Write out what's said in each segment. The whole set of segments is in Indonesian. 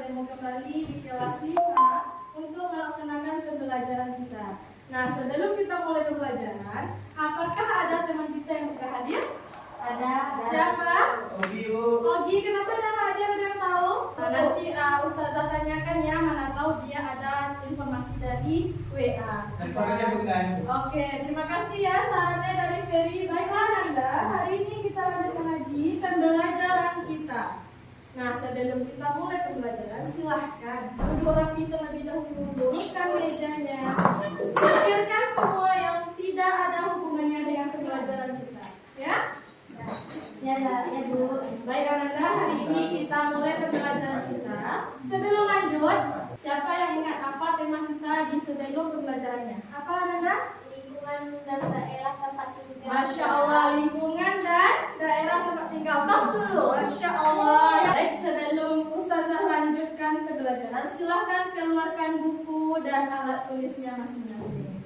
bertemu kembali di kelas 5 untuk melaksanakan pembelajaran kita. Nah, sebelum kita mulai pembelajaran, apakah ada teman kita yang sudah hadir? Ada. Siapa? Ogi, Ogi, kenapa dia hadir? Ada yang tahu? Nah, nanti Ustazah tanyakan ya, mana tahu dia ada informasi dari WA. Handphonenya bukan. Oke, terima kasih ya sarannya dari Ferry. Baiklah Nanda, hari ini kita lanjutkan lagi pembelajaran kita. Nah, sebelum kita mulai pembelajaran, silahkan duduk rapi terlebih dahulu, luruskan mejanya, singkirkan semua yang tidak ada hubungannya dengan pembelajaran kita, ya? Ya Bu. Baik Nanda, hari ini kita mulai pembelajaran kita. Sebelum lanjut, siapa yang ingat apa tema kita di sebelum pembelajarannya? Apa Nanda? Lingkungan dan daerah tempat tinggal. Masya Allah, lingkungan dan daerah tempat tinggal. Tos dulu, Masya Allah. Baik, sebelum Ustazah lanjutkan pembelajaran, silahkan keluarkan buku dan alat tulisnya masing-masing.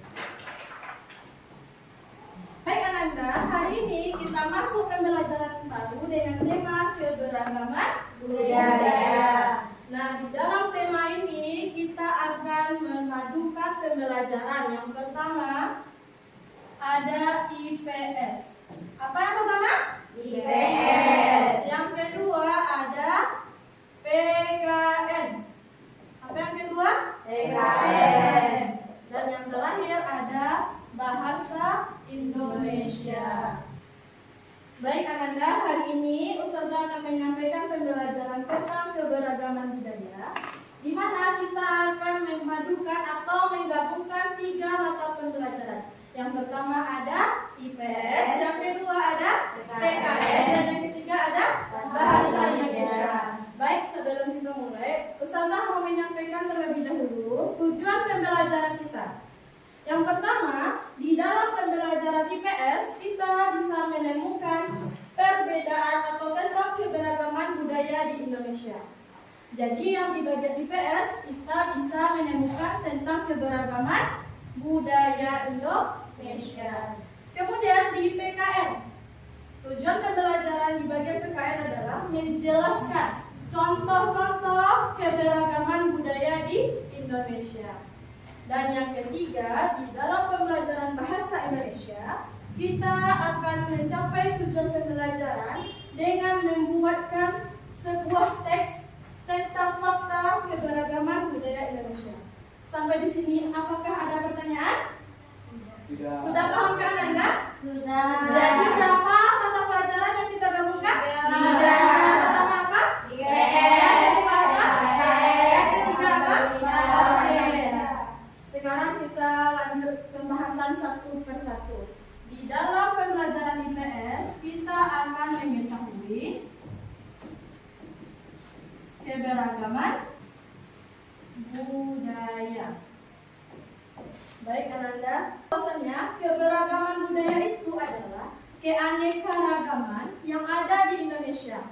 Baik Ananda, hari ini kita masuk pembelajaran baru dengan tema keberagaman budaya. Nah, di dalam tema ini kita akan memadukan pembelajaran. Yang pertama ada IPS. Apa yang pertama? IPS. Yang kedua ada PKN. Apa yang kedua? PKN. Dan yang terakhir ada bahasa Indonesia. Baik Ananda, hari ini Ustazah akan menyampaikan pembelajaran tentang keberagaman budaya, di mana kita akan memadukan atau menggabungkan 3 mata pembelajaran. Yang pertama ada IPS, yang kedua ada PKN, dan yang ketiga ada bahasa Indonesia. Baik, sebelum kita mulai, Ustazah mau menyampaikan terlebih dahulu tujuan pembelajaran kita. Yang pertama, di dalam pembelajaran IPS, kita bisa menemukan perbedaan atau tentang keberagaman budaya di Indonesia. Jadi yang di bagian IPS, kita bisa menemukan tentang keberagaman budaya Indonesia. Kemudian di PKN, tujuan pembelajaran di bagian PKN adalah menjelaskan contoh-contoh keberagaman budaya di Indonesia. Dan yang ketiga, di dalam pembelajaran bahasa Indonesia, kita akan mencapai tujuan pembelajaran dengan membuatkan sebuah teks tentang fakta keberagaman budaya Indonesia. Sampai di sini, apakah ada pertanyaan? Tidak. Sudah paham kan Anda? Sudah. Jadi berapa mata pelajaran yang kita gabungkan? 3. Pertama apa? IPS. Kedua apa? Yang ketiga apa? Oke. Sekarang kita lanjut pembahasan satu persatu. Di dalam pembelajaran IPS, kita akan mengetahui keberagaman budaya. Baik Ananda, bahwasanya keberagaman budaya itu adalah keanekaragaman yang ada di Indonesia.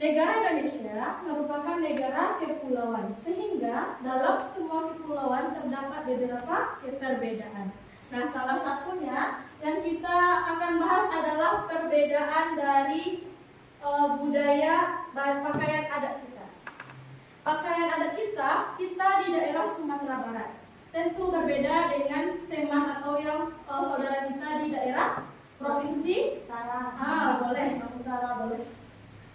Negara Indonesia merupakan negara kepulauan, sehingga dalam semua kepulauan terdapat beberapa perbedaan. Nah, salah satunya yang kita akan bahas adalah perbedaan dari budaya dan pakaian adat kita. Pakaian adat kita di daerah Sumatera Barat. Tentu berbeda dengan tema atau yang saudara kita di daerah Provinsi Utara. boleh, Utara boleh.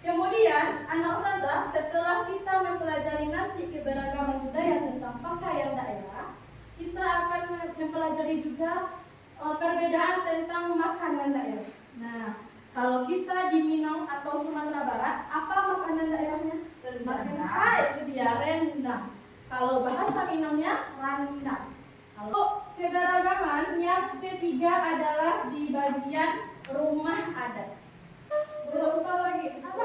Kemudian, anak ustazah, setelah kita mempelajari nanti keberagaman budaya tentang pakaian daerah, kita akan mempelajari juga perbedaan tentang makanan daerah. Nah, kalau kita di Minang atau Sumatera Barat, apa makanan daerahnya? Makanan itu dia rendang. Kalau bahasa Minangnya randang. Kalau keberagaman yang ketiga adalah di bagian rumah adat. Belum tahu lagi apa?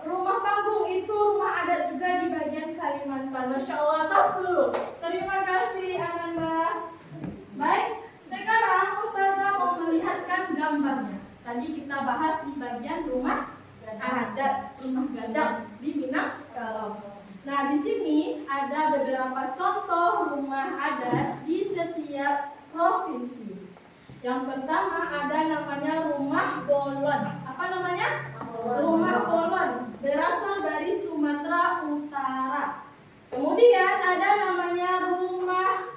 Rumah panggung itu rumah adat juga di bagian Kalimantan. Masya Allah, tos dulu. Terima kasih Ananda. Baik, sekarang Ustazah mau melihatkan gambarnya. Tadi kita bahas di bagian rumah adat, rumah gadang di Minangkabau. Nah, di sini ada beberapa contoh rumah adat di setiap provinsi. Yang pertama ada namanya rumah bolon. Apa namanya? Rumah Polon berasal dari Sumatera Utara. Kemudian ada namanya rumah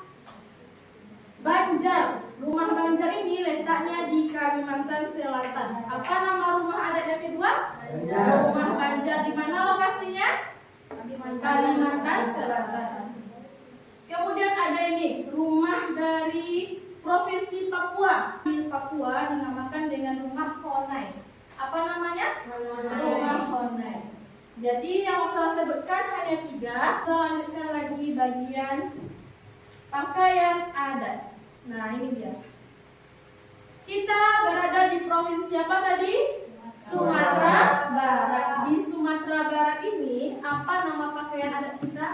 Banjar. Rumah Banjar ini letaknya di Kalimantan Selatan. Apa nama rumah adat yang kedua? Rumah Banjar. Di mana lokasinya? Kalimantan Selatan. Kemudian ada ini rumah dari Provinsi Papua. Di Papua dinamakan dengan rumah Honai. Apa namanya? Rumah Honai. Jadi yang saya sebutkan hanya 3. Kita lanjutkan lagi bagian pakaian adat. Nah ini dia. Kita berada di provinsi apa tadi? Sumatera Barat. Di Sumatera Barat ini apa nama pakaian adat kita?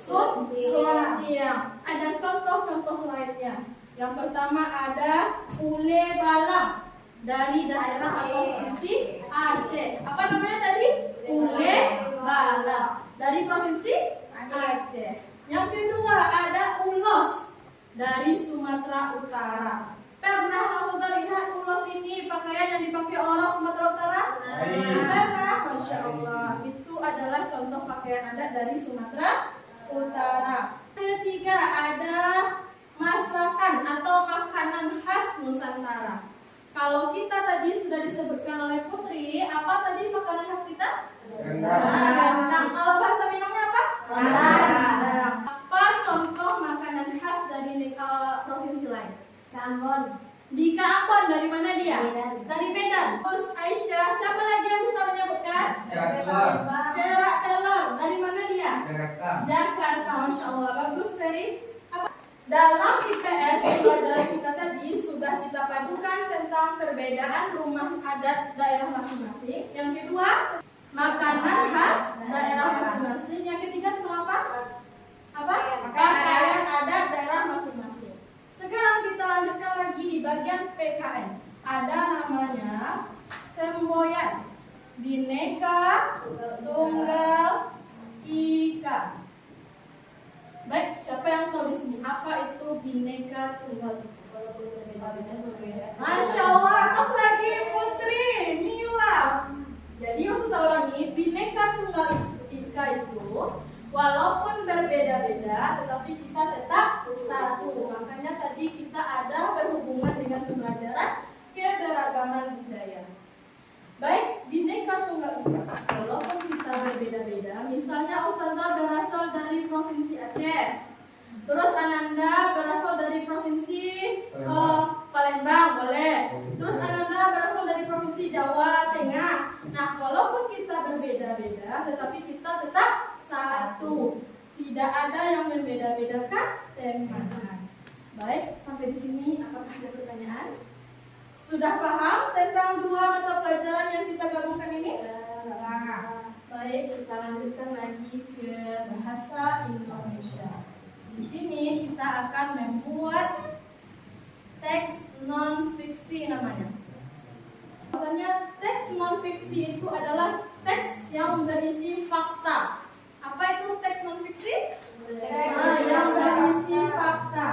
Suntiang. Ada contoh-contoh lainnya. Yang pertama ada ule balang dari daerah atau provinsi Aceh. Apa namanya tadi? Ule balang dari provinsi Aceh. Yang kedua ada ulos dari Sumatera Utara. Pernah saudara lihat ulos ini pakaian yang dipakai orang Sumatera Utara? Pernah, Masya Allah. Itu adalah contoh pakaian adat dari Sumatera Utara. Ketiga ada masakan atau makanan khas Nusantara. Kalau kita tadi sudah disebutkan oleh Putri, apa tadi makanan khas kita? Rendang. Kalau bahasa Minangnya apa? Rendang. Apa contoh makanan khas dari provinsi lain? Ambon. Di Ambon, dari mana dia? Medan. Dari Medan. Terus Aisyah, siapa lagi yang bisa menyebutkan? Kerak telur. Kerak telur. Dari mana dia? Jakarta. Jakarta, Masya Allah. Bagus, Ferry. Dalam IPS pelajaran kita tadi sudah kita padukan tentang perbedaan rumah adat daerah masing-masing. Yang kedua, makanan khas daerah masing-masing. Yang ketiga tentang apa? Pakaian adat daerah masing-masing. Sekarang kita lanjutkan lagi di bagian PKN. Ada namanya semboyan, Bhinneka Tunggal Ika. Baik, siapa yang tahu di sini apa itu Bhinneka Tunggal Ika? Masya Allah, atas lagi Putri Mila. Jadi Ustazah ulangi, Bhinneka Tunggal Ika itu walaupun berbeda-beda, tetapi kita tetap satu. Makanya tadi kita ada berhubungan dengan pembelajaran keberagaman budaya. Baik, Bhinneka Tunggal Ika. Walaupun kita berbeda-beda, misalnya Ustazah berasal dari provinsi Aceh, terus Ananda berasal dari provinsi Palembang, boleh. Terus Ananda berasal dari provinsi Jawa Tengah. Nah, walaupun kita berbeda-beda, tetapi kita tetap satu. Tidak ada yang membeda-bedakan teman. Baik, sampai di sini apakah ada pertanyaan? Sudah paham tentang 2 mata pelajaran yang kita gabungkan ini? Baik, kita lanjutkan lagi ke bahasa Indonesia. Di sini kita akan membuat teks non-fiksi namanya. Maksudnya teks non-fiksi itu adalah teks yang berisi fakta. Apa itu teks non-fiksi? Yang berisi fakta.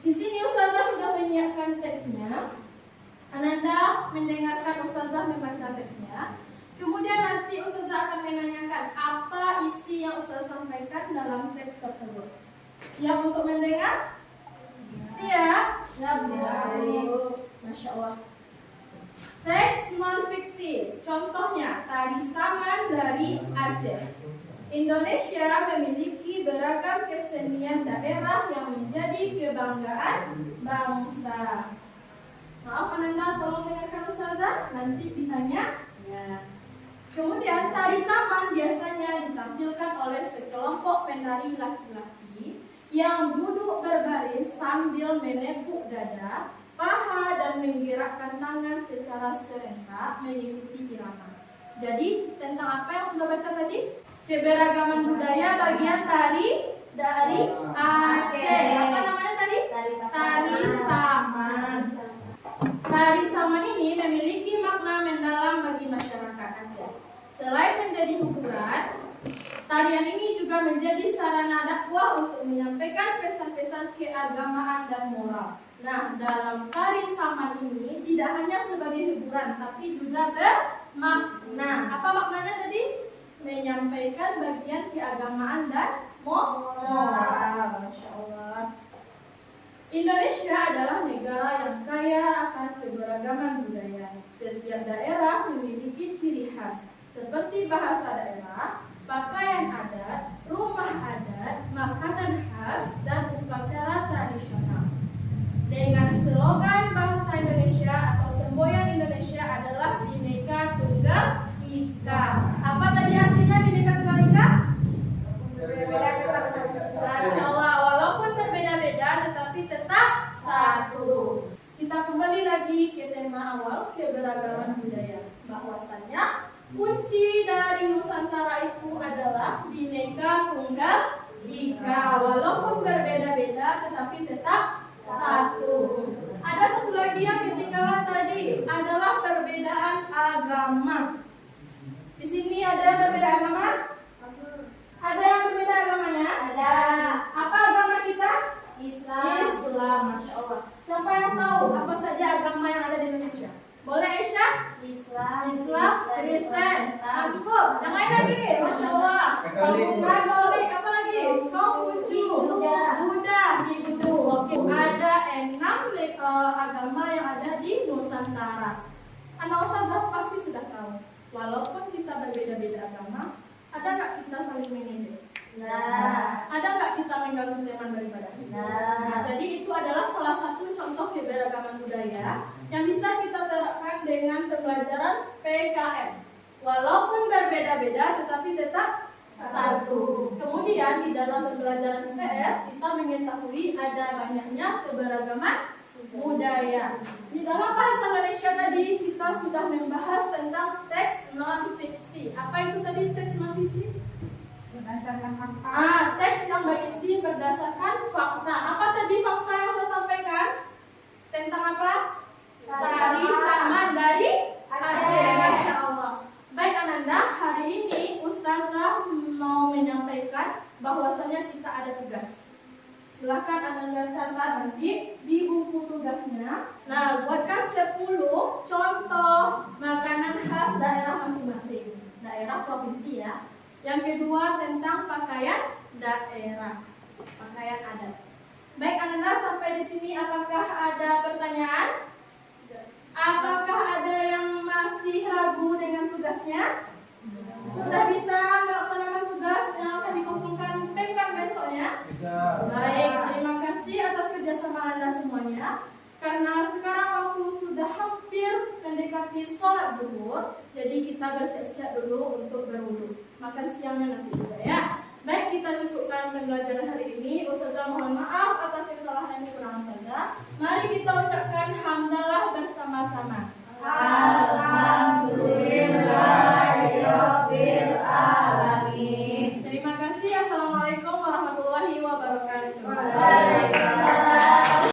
Di sini Ustazah sudah menyiapkan teksnya. Ananda mendengarkan Ustazah membaca teksnya. Kemudian nanti Ustazah akan menanyakan apa isi yang Ustazah sampaikan dalam teks tersebut. Siap untuk mendengar? Siap? Siap. Masya Allah. Teks non-fiksi. Contohnya, Tari Saman dari Aceh. Indonesia memiliki beragam kesenian daerah yang menjadi kebanggaan bangsa. Maaf Ananda, tolong dengarkan Ustazah, nanti ditanya. Ya. Kemudian tari saman biasanya ditampilkan oleh sekelompok penari laki-laki yang duduk berbaris sambil menepuk dada, paha dan menggerakkan tangan secara serentak mengikuti irama. Jadi tentang apa yang sudah baca tadi? Keberagaman budaya bagian tari dari Aceh. Apa namanya tadi? Tari saman. Tari saman ini memiliki makna mendalam bagi masyarakat Aceh. Selain menjadi hiburan, tarian ini juga menjadi sarana dakwah untuk menyampaikan pesan-pesan keagamaan dan moral. Nah, dalam tari saman ini tidak hanya sebagai hiburan, tapi juga bermakna. Apa maknanya tadi? Menyampaikan bagian keagamaan dan moral. Masya Allah. Indonesia adalah negara yang kaya akan keberagaman budaya. Setiap daerah memiliki ciri khas, seperti bahasa daerah, pakaian adat, rumah adat, makanan khas, dan upacara tradisional. Dengan slogan bahasa Indonesia atau semboyan Indonesia adalah Bhinneka Tunggal Ika. Apa tadi artinya Bhinneka Tunggal Ika? Berbeda tetap satu. Masya Allah, walaupun berbeda-beda tetapi tetap satu. Kita kembali lagi ke tema awal, keberagaman budaya. Bahwasannya kunci dari Nusantara itu adalah Bhinneka Tunggal Ika. Walaupun berbeda-beda tetapi tetap satu. Ada satu lagi yang ketinggalan tadi adalah perbedaan agama. Di sini ada yang berbeda agama? Ada yang berbeda agamanya? Ada. Apa agama kita? Islam. Islam, Masya Allah. Siapa yang tahu apa saja agama yang ada di Indonesia? Boleh Aisyah? Islam, Kristen. Nah, cukup. Yang lain lagi, Masya Allah. Katolik, apa lagi? Konghucu, Buddha, Hindu. Oke, ada 6 agama yang ada di Nusantara. Anak ustazah pasti sudah tahu. Walaupun kita berbeda-beda agama, ada nggak kita saling mengejek? Nah. Ada nggak kita mengganggu teman beribadah? Nah. Jadi itu adalah salah satu contoh keberagaman budaya yang bisa kita terapkan dengan pembelajaran PKM. Walaupun berbeda-beda tetapi tetap satu. Kemudian di dalam pembelajaran IPS kita mengetahui ada banyaknya keberagaman budaya. Di dalam bahasa Indonesia tadi kita sudah membahas tentang teks non fiksi. Apa itu tadi teks non fiksi? Berdasarkan fakta. Teks yang berisi berdasarkan fakta. Apa tadi fakta yang saya sampaikan? Tentang apa? Tari saman dari Aceh. Masya Allah. Baik Ananda, hari ini Ustazah mau menyampaikan bahwasanya kita ada tugas. Silakan Ananda catat nanti di buku tugasnya. Nah, buatkan 10 contoh makanan khas daerah masing-masing. Daerah provinsi ya. Yang kedua tentang pakaian daerah, pakaian adat. Baik Ananda, sampai di sini apakah ada pertanyaan? Apakah ada yang masih ragu dengan tugasnya? Sudah bisa melaksanakan tugas yang akan dikumpulkan pekan besoknya? Baik, terima kasih atas kerjasama Anda semuanya. Karena sekarang waktu sudah hampir mendekati sholat zuhur, jadi kita bersiap-siap dulu untuk berwudu. Makan siangnya nanti juga ya. Baik, kita cukupkan pembelajaran hari ini. Ustazah mohon maaf atas kesalahan yang kurang saja. Mari kita ucapkan hamdalah bersama-sama.